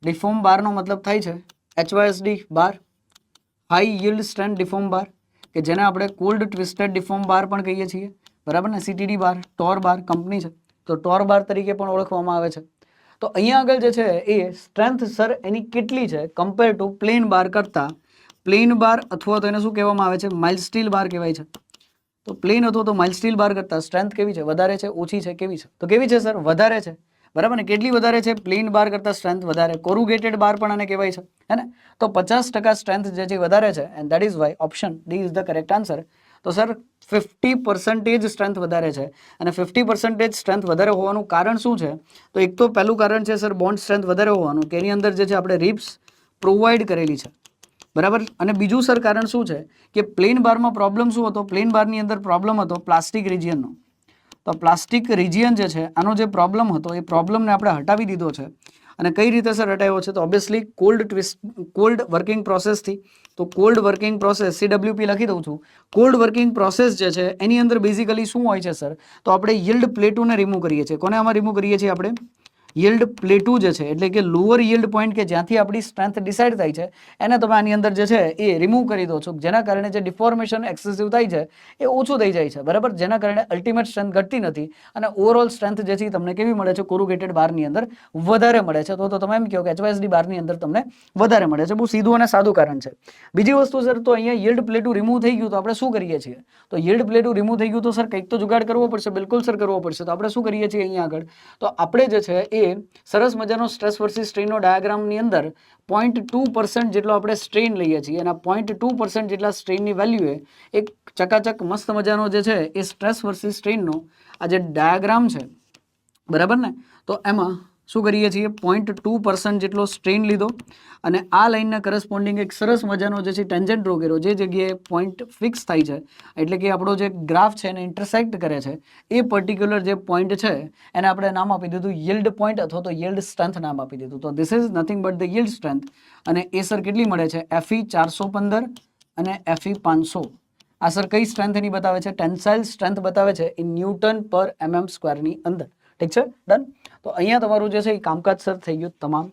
Deform બારનો મતલબ થાય છે HYSD બાર, હાઈ યીલ્ડ સ્ટ્રેન્થ ડિફોર્મ બાર, કે જેને આપણે કોલ્ડ ટ્વિસ્ટેડ ડિફોર્મ બાર પણ કહીએ છીએ, બરાબર ને. CTD બાર, ટોર બાર કંપની છે, તો ટોર બાર તરીકે પણ ઓળખવામાં આવે છે. તો અહીંયા આગળ જે છે એ સ્ટ્રેન્થ સર એની કેટલી છે કમ્પેર ટુ પ્લેન બાર કરતા, પ્લેન બાર અથવા તો એને શું કહેવામાં આવે છે, માઇલ્ડ સ્ટીલ બાર કહેવાય છે. તો પ્લેન અથવા તો માઇલ્ડ સ્ટીલ બાર કરતા સ્ટ્રેન્થ કેવી છે, વધારે છે, ઓછી છે, કેવી છે? તો કેવી છે સર? વધારે છે, બરાબર ને. કેટલી વધારે છે? પ્લેન બાર કરતા સ્ટ્રેન્થ વધારે. કોરુગેટેડ બાર પણ આને કહેવાય છે, હે ને. તો 50% સ્ટ્રેન્થ જે છે વધારે છે, and that is why option D is the correct answer. તો સર 50% સ્ટ્રેન્થ વધારે છે, અને 50% સ્ટ્રેન્થ વધારે હોવાનું કારણ શું છે? તો એક તો પહેલું કારણ છે સર બોન્ડ સ્ટ્રેન્થ વધારે હોવાનું, કે એની અંદર જે છે આપણે રિબ્સ પ્રોવાઈડ કરેલી છે, બરાબર. અને બીજું સર કારણ શું છે કે પ્લેન બારમાં પ્રોબ્લેમ શું હતો? પ્લેન બારની અંદર પ્રોબ્લેમ હતો પ્લાસ્ટિક રિજિયનનો. તો પ્લાસ્ટિક રિજિયન જે છે આનો જે પ્રોબ્લેમ હતો એ પ્રોબ્લેમને આપણે હટાવી દીધો છે. અને કઈ રીતે સર હટાવ્યો છે? તો ઓબ્વિયસલી કોલ્ડ વર્કિંગ પ્રોસેસથી. તો કોલ્ડ વર્કિંગ પ્રોસેસ CWP લખી દઉં છું. કોલ્ડ વર્કિંગ પ્રોસેસ જે છે એની અંદર બેઝિકલી શું હોય છે સર? તો આપણે યીલ્ડ પ્લેટોને રિમૂવ કરીએ છીએ. કોને આમાં રિમૂવ કરીએ છીએ આપણે? યીલ્ડ પ્લેટુ જે છે, એટલે કે લોઅર યીલ્ડ પોઈન્ટ, કે જ્યાંથી આપણી સ્ટ્રેન્થ ડિસાઇડ થાય છે, એને તમે આની અંદર જે છે એ રિમૂવ કરી દો છો, જેના કારણે જે ડિફોર્મેશન એક્સેસિવ થાય છે એ ઓછું થઈ જાય છે, બરાબર. જેના કારણે અલ્ટિમેટ સ્ટ્રેન્થ ઘટતી નથી, અને ઓવરઓલ સ્ટ્રેન્થ જે છે તમને કેવી મળે છે? કોરુગેટેડ બારની અંદર વધારે મળે છે. તો તમે એમ કહો કે HYSD બારની અંદર તમને વધારે મળે છે. બહુ સીધું અને સાદું કારણ છે. બીજી વસ્તુ સર, તો અહીંયા યીલ્ડ પ્લેટું રિમૂવ થઈ ગયું તો આપણે શું કરીએ છીએ? તો યીલ્ડ પ્લેટું રિમૂવ થઈ ગયું તો સર કંઈક તો જુગાડ કરવો પડશે. બિલકુલ સર કરવો પડશે. તો આપણે શું કરીએ છીએ અહીંયા આગળ? તો આપણે જે છે એ સરસ મજાનો સ્ટ્રેસ વર્સિસ સ્ટ્રેઇનનો ડાયાગ્રામની અંદર 0.2% જેટલો આપણે સ્ટ્રેઇન લઈએ છીએ, અને 0.2% જેટલા સ્ટ્રેઇનની વેલ્યુએ એક ચકાચક મસ્ત મજાનો જે છે એ સ્ટ્રેસ વર્સિસ સ્ટ્રેઇનનો આ જે ડાયાગ્રામ છે, બરાબર ને. તો એમાં શું કરીએ છીએ? 0.2% જેટલો સ્ટ્રેઇન લીધો, અને આ લાઇનના કરસ્પોન્ડિંગ એક સરસ મજાનો જે છે ટેન્જન્ટ ડ્રો કર્યો, જે જગ્યાએ પોઈન્ટ ફિક્સ થાય છે, એટલે કે આપણો જે ગ્રાફ છે એને ઇન્ટરસેક્ટ કરે છે, એ પર્ટિક્યુલર જે પોઈન્ટ છે એને આપણે નામ આપી દીધું યીલ્ડ પોઈન્ટ અથવા તો યીલ્ડ સ્ટ્રેન્થ નામ આપી દીધું. તો this is nothing but the yield strength. અને એ સર કેટલી મળે છે? FE 415 અને FE 500. આ સર કઈ સ્ટ્રેન્થ એની બતાવે છે? ટેન્સાઇલ સ્ટ્રેન્થ બતાવે છે ઇન Newton/mm² ની અંદર. ઠીક છે, ડન. તો અહીંયા તમારું જે છે એ કામકાજ સર થઈ ગયું તમામ.